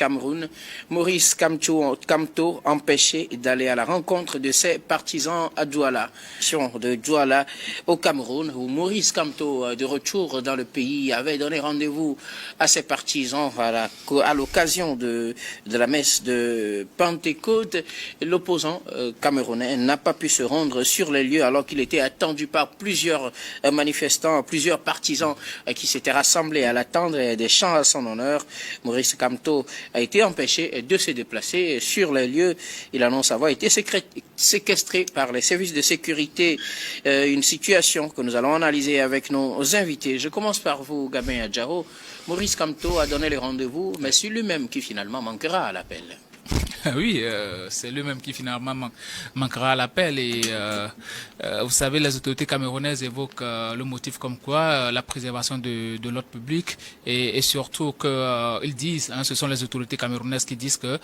Cameroun, Maurice Kamto, empêché d'aller à la rencontre de ses partisans à Douala. De Douala au Cameroun, où Maurice Kamto, de retour dans le pays, avait donné rendez-vous à ses partisans à l'occasion de la messe de Pentecôte. L'opposant camerounais n'a pas pu se rendre sur les lieux alors qu'il était attendu par plusieurs manifestants, plusieurs partisans qui s'étaient rassemblés à l'attendre et des chants à son honneur. Maurice Kamto a été empêché de se déplacer sur les lieux. Il annonce avoir été séquestré par les services de sécurité. Une situation que nous allons analyser avec nos invités. Je commence par vous, Gabin Adjaro. Maurice Kamto a donné le rendez-vous, mais c'est lui-même qui finalement manquera à l'appel. Oui, c'est lui-même qui finalement manquera à l'appel et vous savez, les autorités camerounaises évoquent le motif comme quoi la préservation de l'ordre public et surtout qu'ils disent, ce sont les autorités camerounaises qui disent que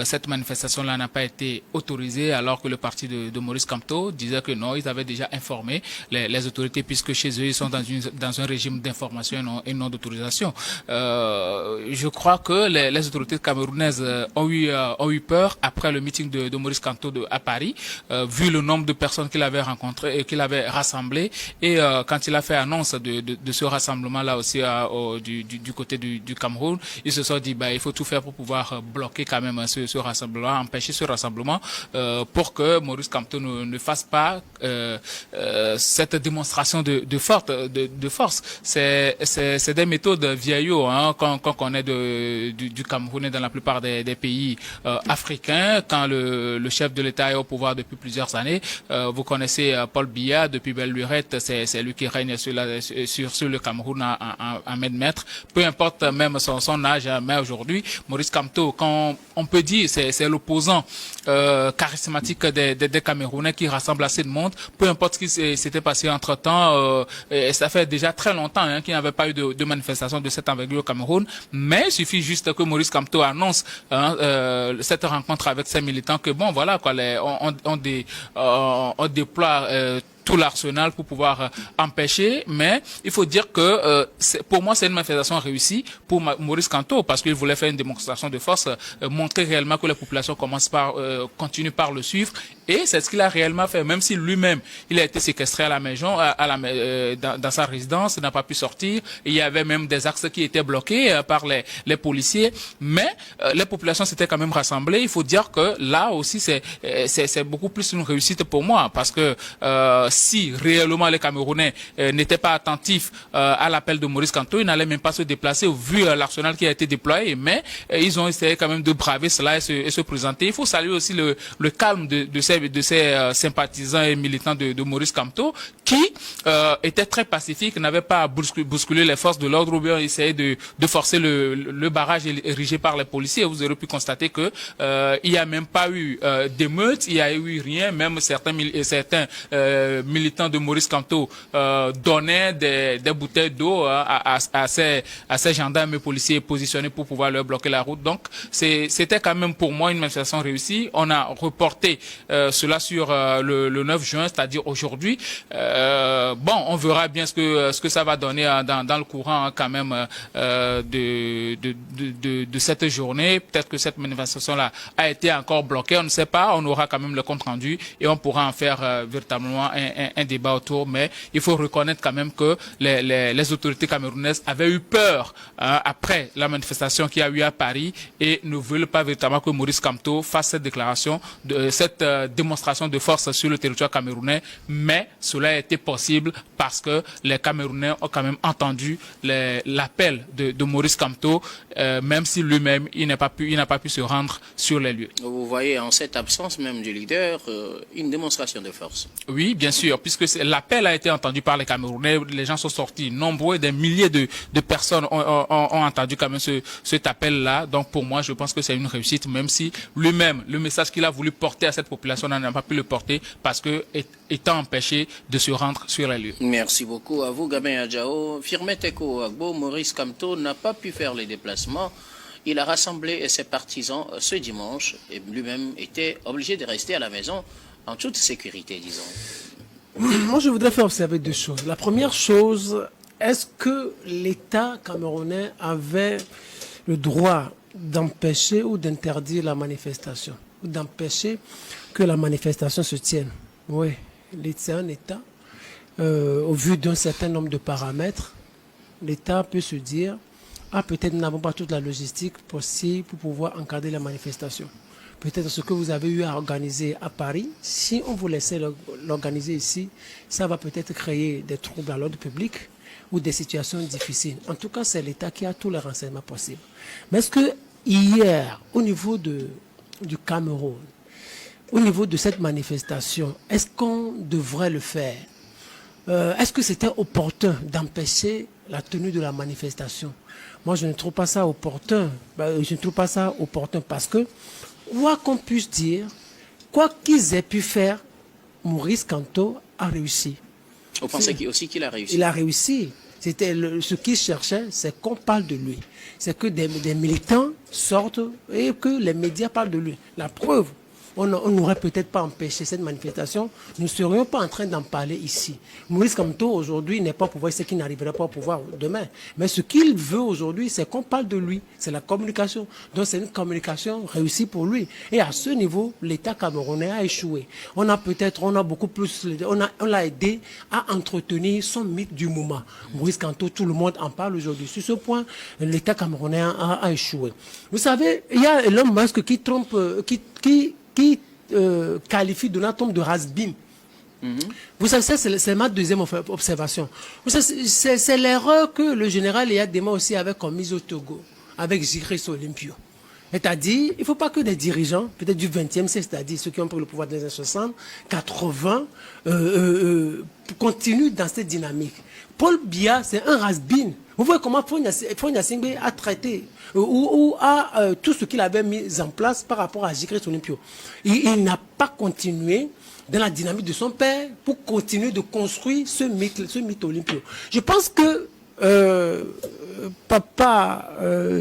cette manifestation-là n'a pas été autorisée alors que le parti de Maurice Kamto disait que non, ils avaient déjà informé les autorités puisque chez eux ils sont dans un régime d'information et non d'autorisation. Je crois que les autorités camerounaises ont eu peur après le meeting de Maurice Kamto à Paris, vu le nombre de personnes qu'il avait rencontrées et qu'il avait rassemblées. Et quand il a fait annonce de ce rassemblement-là aussi du côté du Cameroun, ils se sont dit il faut tout faire pour pouvoir bloquer quand même ce rassemblement, empêcher ce rassemblement pour que Maurice Kamto ne fasse pas cette démonstration de force. C'est des méthodes vieillots qu'on connaît du Cameroun et dans la plupart des pays africain, quand le chef de l'État est au pouvoir depuis plusieurs années. Vous connaissez Paul Biya, depuis belle lurette, c'est lui qui règne sur le Cameroun à maître. Peu importe même son âge, mais aujourd'hui, Maurice Kamto, quand on peut dire, c'est l'opposant charismatique des Camerounais qui rassemble assez de monde. Peu importe ce qui s'était passé entre-temps, et ça fait déjà très longtemps qu'il n'y avait pas eu de manifestation de cette envergure au Cameroun, mais il suffit juste que Maurice Kamto annonce cette rencontre avec ces militants que bon voilà quoi, on déploie tout l'arsenal pour pouvoir empêcher, mais il faut dire que pour moi c'est une manifestation réussie pour Maurice Kamto parce qu'il voulait faire une démonstration de force, montrer réellement que la population continue par le suivre, et c'est ce qu'il a réellement fait, même si lui-même il a été séquestré à la maison, dans sa résidence, n'a pas pu sortir. Il y avait même des axes qui étaient bloqués par les policiers, mais les populations s'étaient quand même rassemblées. Il faut dire que là aussi c'est beaucoup plus une réussite pour moi parce que si réellement les Camerounais n'étaient pas attentifs à l'appel de Maurice Kamto, ils n'allaient même pas se déplacer vu l'arsenal qui a été déployé, mais ils ont essayé quand même de braver cela et se présenter. Il faut saluer aussi le calme de ces sympathisants et militants de Maurice Kamto qui étaient très pacifiques, n'avaient pas à bousculer les forces de l'ordre ou bien essayer de forcer le barrage érigé par les policiers. Vous aurez pu constater que il n'y a même pas eu d'émeutes, il n'y a eu rien, même certains militants de Maurice Kamto donnaient des bouteilles d'eau à ces gendarmes et policiers positionnés pour pouvoir leur bloquer la route. Donc c'était quand même pour moi une manifestation réussie. On a reporté cela sur le 9 juin, c'est-à-dire aujourd'hui. On verra bien ce que ça va donner dans le courant quand même de cette journée. Peut-être que cette manifestation-là a été encore bloquée, on ne sait pas. On aura quand même le compte rendu et on pourra en faire véritablement un débat autour. Mais il faut reconnaître quand même que les autorités camerounaises avaient eu peur après la manifestation qu'il y a eu à Paris et ne veulent pas véritablement que Maurice Kamto fasse cette déclaration, cette démonstration de force sur le territoire camerounais. Mais cela a été possible parce que les Camerounais ont quand même entendu l'appel de Maurice Kamto, même si lui-même il n'a pas pu se rendre sur les lieux. Vous voyez en cette absence même du leader une démonstration de force. Oui, bien sûr, puisque l'appel a été entendu par les Camerounais, les gens sont sortis nombreux, des milliers de personnes ont entendu quand même cet appel-là. Donc pour moi, je pense que c'est une réussite, même si lui-même, le message qu'il a voulu porter à cette population n'a pas pu le porter parce que étant empêché de se rendre sur les lieux. Merci beaucoup à vous, Gabin Adjao. Firmet Eko Agbo, Maurice Kamto n'a pas pu faire les déplacements. Il a rassemblé ses partisans ce dimanche et lui-même était obligé de rester à la maison en toute sécurité, disons. Moi, je voudrais faire observer deux choses. La première chose, est-ce que l'État camerounais avait le droit d'empêcher ou d'interdire la manifestation, ou d'empêcher que la manifestation se tienne. Oui, c'est un État, au vu d'un certain nombre de paramètres, l'État peut se dire, ah, peut-être nous n'avons pas toute la logistique possible pour pouvoir encadrer la manifestation. Peut-être ce que vous avez eu à organiser à Paris, si on vous laissait l'organiser ici, ça va peut-être créer des troubles à l'ordre public ou des situations difficiles. En tout cas, c'est l'État qui a tous les renseignements possibles. Mais est-ce que hier, au niveau du Cameroun, au niveau de cette manifestation, est-ce qu'on devrait le faire? Est-ce que c'était opportun d'empêcher la tenue de la manifestation? Moi, je ne trouve pas ça opportun. Je ne trouve pas ça opportun parce que, quoi qu'on puisse dire, quoi qu'ils aient pu faire, Maurice Kamto a réussi. Vous pensez aussi qu'il a réussi? Il a réussi. C'était ce qu'il cherchait, c'est qu'on parle de lui. C'est que des militants sortent et que les médias parlent de lui. La preuve, on n'aurait peut-être pas empêché cette manifestation. Nous ne serions pas en train d'en parler ici. Maurice Kamto, aujourd'hui, n'est pas au pouvoir, c'est qu'il n'arrivera pas au pouvoir demain. Mais ce qu'il veut aujourd'hui, c'est qu'on parle de lui. C'est la communication. Donc c'est une communication réussie pour lui. Et à ce niveau, l'État camerounais a échoué. On a beaucoup plus, on l'a aidé à entretenir son mythe du moment. Maurice Kamto, tout le monde en parle aujourd'hui. Sur ce point, l'État camerounais a échoué. Vous savez, il y a Elon Musk qui trompe, qui qualifie Donald Trump de has-been. Vous savez, ça, c'est ma deuxième observation. C'est l'erreur que le général Eyadema aussi avait commise au Togo, avec Jigris Olympio. C'est-à-dire, il ne faut pas que des dirigeants, peut-être du 20e siècle, c'est-à-dire ceux qui ont pris le pouvoir dans les années 60, 80, continuent dans cette dynamique. Paul Biya, c'est un has-been. Vous voyez comment Fonya Singbe a traité ou a tout ce qu'il avait mis en place par rapport à Jigris Olympio. Il n'a pas continué dans la dynamique de son père pour continuer de construire ce mythe Olympio. Je pense que papa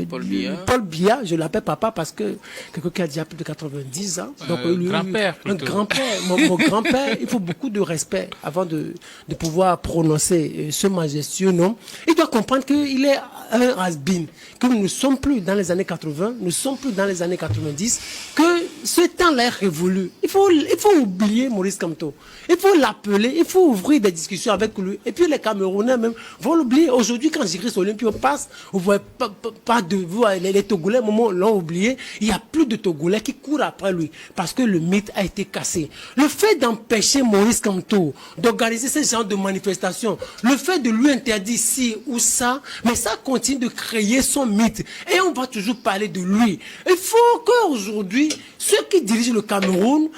Paul Biya, je l'appelle papa parce que quelqu'un qui a déjà plus de 90 ans. Donc grand-père plutôt. Un grand-père, mon grand-père, il faut beaucoup de respect avant de pouvoir prononcer ce majestueux nom. Il doit comprendre qu'il est un has-been, que nous ne sommes plus dans les années 80, nous ne sommes plus dans les années 90, que ce temps-là est révolu. Il faut oublier Maurice Kamto. Il faut l'appeler, il faut ouvrir des discussions avec lui. Et puis les Camerounais même vont l'oublier. Aujourd'hui, quand Jigris Olympio passe, vous voyez pas de vous, les Togolais, au moment où l'ont oublié, il n'y a plus de Togolais qui courent après lui parce que le mythe a été cassé. Le fait d'empêcher Maurice Kamto d'organiser ce genre de manifestation, le fait de lui interdire ci ou ça, mais ça continue de créer son mythe. Et on va toujours parler de lui. Il faut qu'aujourd'hui, ceux qui dirigent le Cameroun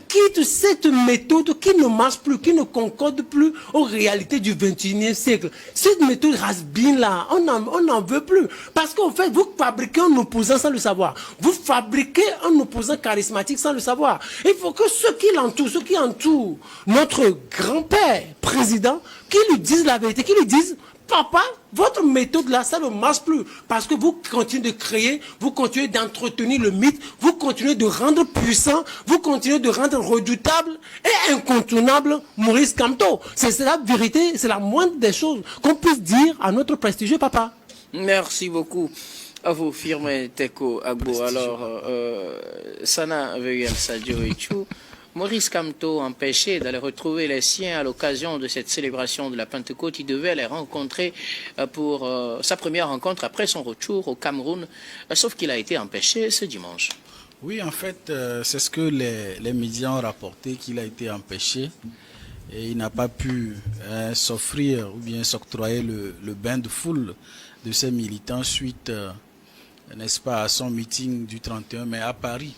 quittent cette méthode qui ne marche plus, qui ne concorde plus aux réalités du 21e siècle. Cette méthode has-been là, on n'en veut plus. Parce qu'en fait, vous fabriquez un opposant sans le savoir. Vous fabriquez un opposant charismatique sans le savoir. Il faut que ceux qui entourent notre grand-père président, qui lui disent la vérité, qui lui disent: papa, votre méthode là, ça ne marche plus. Parce que vous continuez de créer, vous continuez d'entretenir le mythe, vous continuez de rendre puissant, vous continuez de rendre redoutable et incontournable Maurice Kamto. C'est la vérité, c'est la moindre des choses qu'on puisse dire à notre prestigieux papa. Merci beaucoup à vous, Firmin Teko Agbo. Alors, Sana Veuyen Sadio Ichou. Maurice Kamto, empêché d'aller retrouver les siens à l'occasion de cette célébration de la Pentecôte, il devait les rencontrer pour sa première rencontre après son retour au Cameroun, sauf qu'il a été empêché ce dimanche. Oui, en fait, c'est ce que les médias ont rapporté, qu'il a été empêché et il n'a pas pu s'offrir ou bien s'octroyer le bain de foule de ses militants suite, n'est-ce pas, à son meeting du 31 mai à Paris.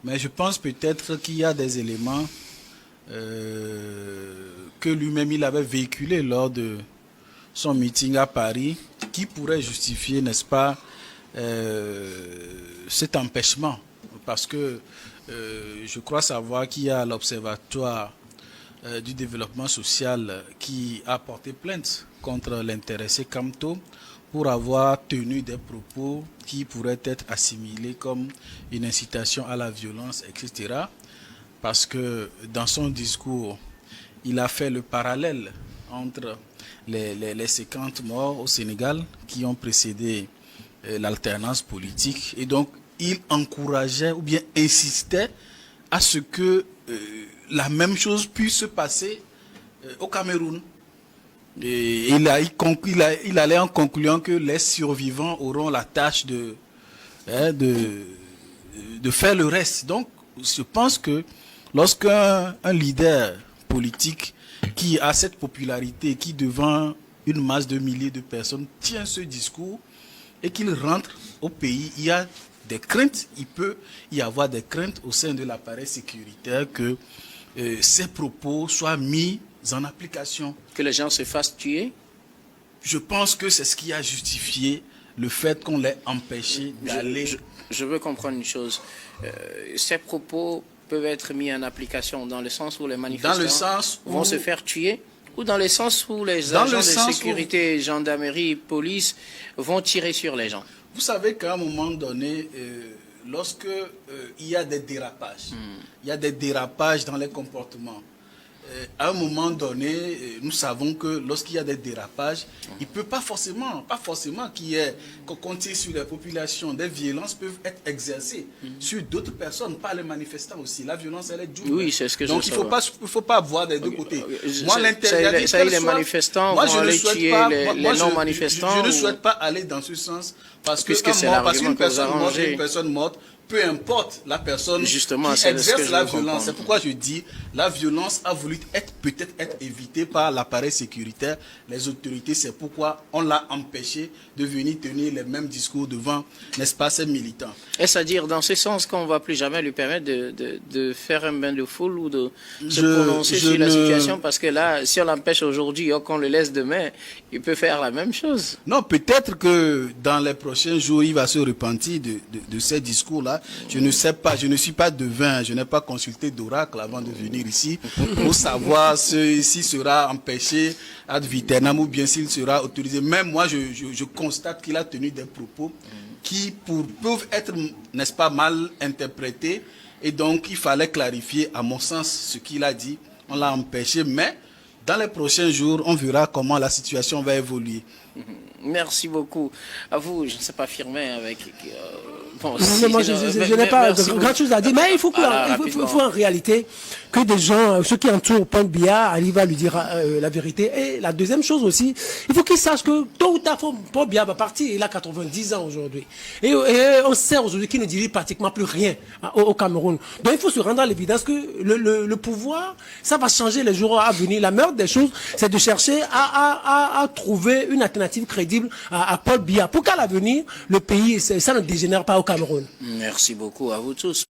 Mais je pense peut-être qu'il y a des éléments que lui-même il avait véhiculés lors de son meeting à Paris qui pourraient justifier, n'est-ce pas, cet empêchement. Parce que je crois savoir qu'il y a l'Observatoire du développement social qui a porté plainte contre l'intéressé Kamto pour avoir tenu des propos qui pourraient être assimilés comme une incitation à la violence, etc. Parce que dans son discours, il a fait le parallèle entre les 50 morts au Sénégal qui ont précédé l'alternance politique. Et donc, il encourageait ou bien insistait à ce que la même chose puisse se passer au Cameroun. Et il allait en concluant que les survivants auront la tâche de faire le reste. Donc, je pense que lorsqu'un leader politique qui a cette popularité, qui devant une masse de milliers de personnes tient ce discours et qu'il rentre au pays, il y a des craintes, il peut y avoir des craintes au sein de l'appareil sécuritaire que ces propos soient mis en application. Que les gens se fassent tuer? Je pense que c'est ce qui a justifié le fait qu'on l'ait empêché d'aller... Je veux comprendre une chose. Ces propos peuvent être mis en application dans le sens où les manifestants vont se faire tuer, ou dans le sens où les agents de sécurité, gendarmerie, police vont tirer sur les gens? Vous savez qu'à un moment donné, lorsque il y a des dérapages, il y a des dérapages dans les comportements. À un moment donné, nous savons que lorsqu'il y a des dérapages, il ne peut pas forcément qu'on compte sur les populations. Des violences peuvent être exercées sur d'autres personnes, pas les manifestants aussi. La violence, elle est double. Oui, c'est ce que je veux savoir. Donc il ne faut pas avoir des deux côtés. Moi, les manifestants vont aller tuer les non-manifestants. Je ne souhaite pas aller dans ce sens parce qu'une personne morte, peu importe la personne qui exerce la violence. C'est pourquoi je dis la violence a voulu peut-être être évitée par l'appareil sécuritaire, les autorités. C'est pourquoi on l'a empêché de venir tenir les mêmes discours devant, n'est-ce pas, ces militants. Est-ce à dire dans ce sens qu'on ne va plus jamais lui permettre de faire un bain de foule ou de se prononcer sur la situation? Parce que là, si on l'empêche aujourd'hui ou qu'on le laisse demain, il peut faire la même chose. Non, peut-être que dans les prochains jours, il va se repentir de ces discours-là. Je ne sais pas, je ne suis pas devin, je n'ai pas consulté d'oracle avant de venir ici pour savoir s'il sera empêché ad vitam ou bien s'il sera autorisé. Même moi, je constate qu'il a tenu des propos qui peuvent être, n'est-ce pas, mal interprétés. Et donc, il fallait clarifier, à mon sens, ce qu'il a dit. On l'a empêché, mais dans les prochains jours, on verra comment la situation va évoluer. Merci beaucoup. À vous, je ne sais pas, Firmin, avec... Bon, moi, je n'ai pas grand chose à dire, mais il faut en réalité que des gens, ceux qui entourent Paul Biya, arrivent à lui dire la vérité. Et la deuxième chose aussi, il faut qu'il sache que tôt ou tard, Paul Biya va partir. Il a 90 ans aujourd'hui. Et on sait aujourd'hui qu'il ne dirige pratiquement plus rien au Cameroun. Donc il faut se rendre à l'évidence que le pouvoir, ça va changer les jours à venir. La meilleure des choses, c'est de chercher à trouver une alternative crédible à Paul Biya pour qu'à l'avenir, le pays, ça ne dégénère pas au Cameroun. Merci beaucoup à vous tous.